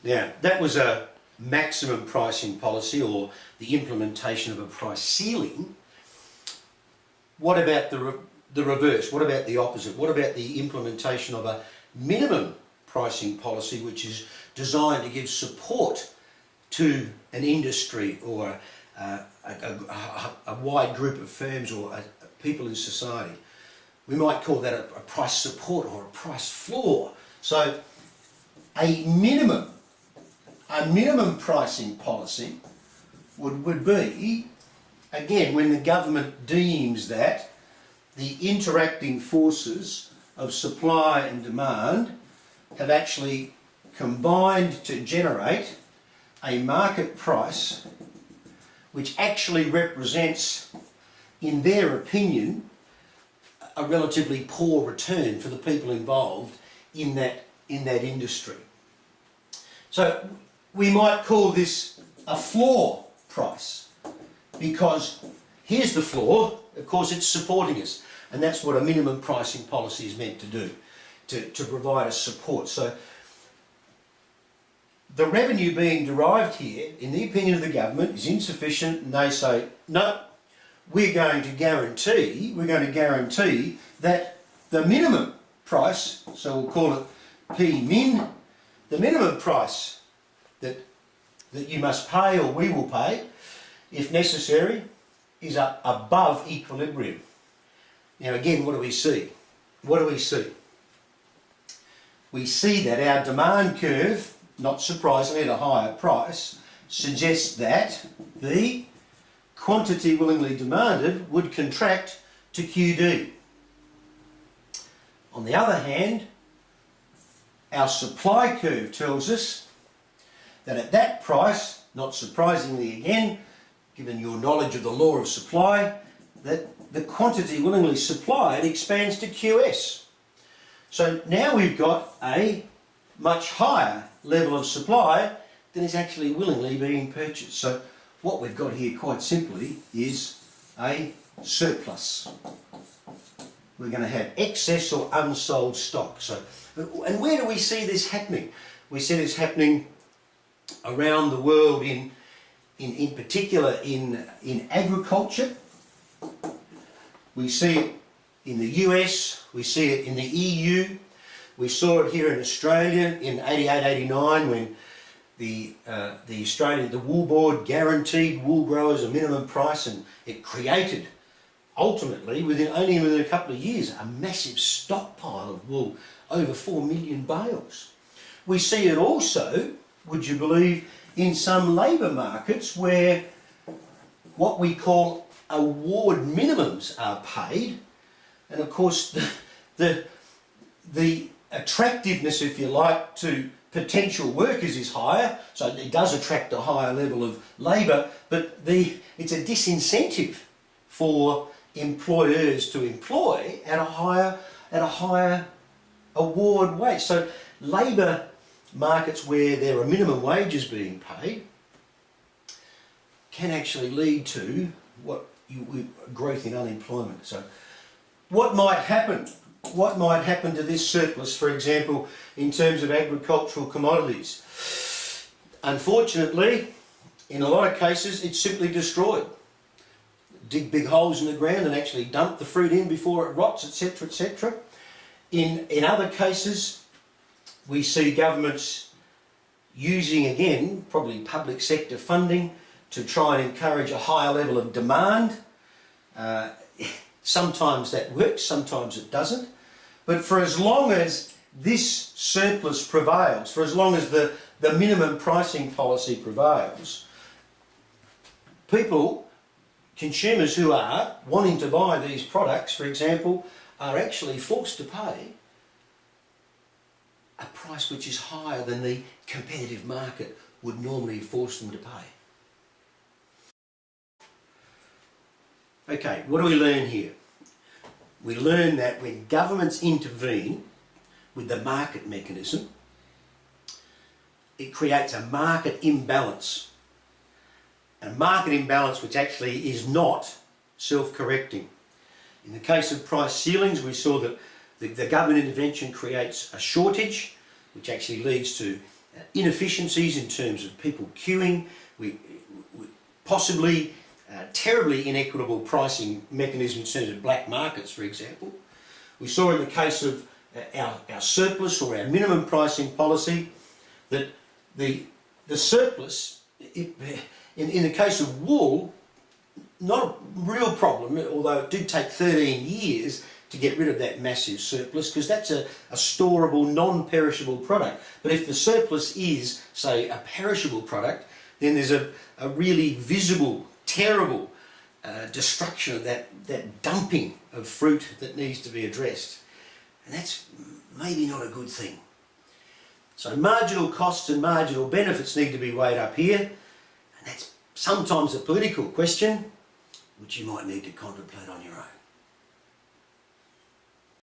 Now, that was a maximum pricing policy, or the implementation of a price ceiling. What about the reverse? What about the opposite? What about the implementation of a minimum pricing policy, which is designed to give support to an industry or a wide group of firms or people in society? We might call that a price support or a price floor. So a minimum pricing policy would be, again, when the government deems that the interacting forces of supply and demand have actually combined to generate a market price which actually represents, in their opinion, a relatively poor return for the people involved in that industry. So we might call this a floor price, because here's the floor, of course it's supporting us, and that's what a minimum pricing policy is meant to do, to provide us support. So the revenue being derived here, in the opinion of the government, is insufficient, and they say, no, we're going to guarantee that the minimum price, so we'll call it P-min, the minimum price that you must pay, or we will pay, if necessary, is above equilibrium. Now again, what do we see? What do we see? We see that our demand curve, not surprisingly at a higher price, suggests that the quantity willingly demanded would contract to QD. On the other hand, our supply curve tells us that at that price, not surprisingly again, given your knowledge of the law of supply, that the quantity willingly supplied expands to QS. So now we've got a much higher level of supply than is actually willingly being purchased. So what we've got here, quite simply, is a surplus. We're going to have excess or unsold stock. So, and where do we see this happening? We see this happening around the world, in particular in agriculture. We see it in the US, we see it in the EU, we saw it here in Australia in 88-89 when the Wool Board guaranteed wool growers a minimum price, and it created, ultimately, only within a couple of years, a massive stockpile of wool, over 4 million bales. We see it also, would you believe, in some labour markets where what we call award minimums are paid, and of course the attractiveness, if you like, to potential workers is higher, so it does attract a higher level of labour, but it's a disincentive for employers to employ at a higher award wage. So labour markets where there are minimum wages being paid can actually lead to growth in unemployment. So what might happen? What might happen to this surplus, for example, in terms of agricultural commodities? Unfortunately, in a lot of cases, it's simply destroyed. Dig big holes in the ground and actually dump the fruit in before it rots, etc., etc. In other cases, we see governments using, again, probably public sector funding to try and encourage a higher level of demand. Sometimes that works, sometimes it doesn't. But for as long as this surplus prevails, for as long as the minimum pricing policy prevails, people, consumers who are wanting to buy these products, for example, are actually forced to pay a price which is higher than the competitive market would normally force them to pay. Okay, what do we learn here? We learn that when governments intervene with the market mechanism, it creates a market imbalance. A market imbalance which actually is not self-correcting. In the case of price ceilings, we saw that the government intervention creates a shortage, which actually leads to inefficiencies in terms of people queuing, possibly terribly inequitable pricing mechanisms in terms of black markets, for example. We saw in the case of our surplus or our minimum pricing policy that the surplus, in the case of wool, not a real problem, although it did take 13 years to get rid of that massive surplus, because that's a storable, non-perishable product. But if the surplus is, say, a perishable product, then there's a really visible, terrible destruction of that dumping of fruit that needs to be addressed. And that's maybe not a good thing. So marginal costs and marginal benefits need to be weighed up here, and that's sometimes a political question which you might need to contemplate on your own.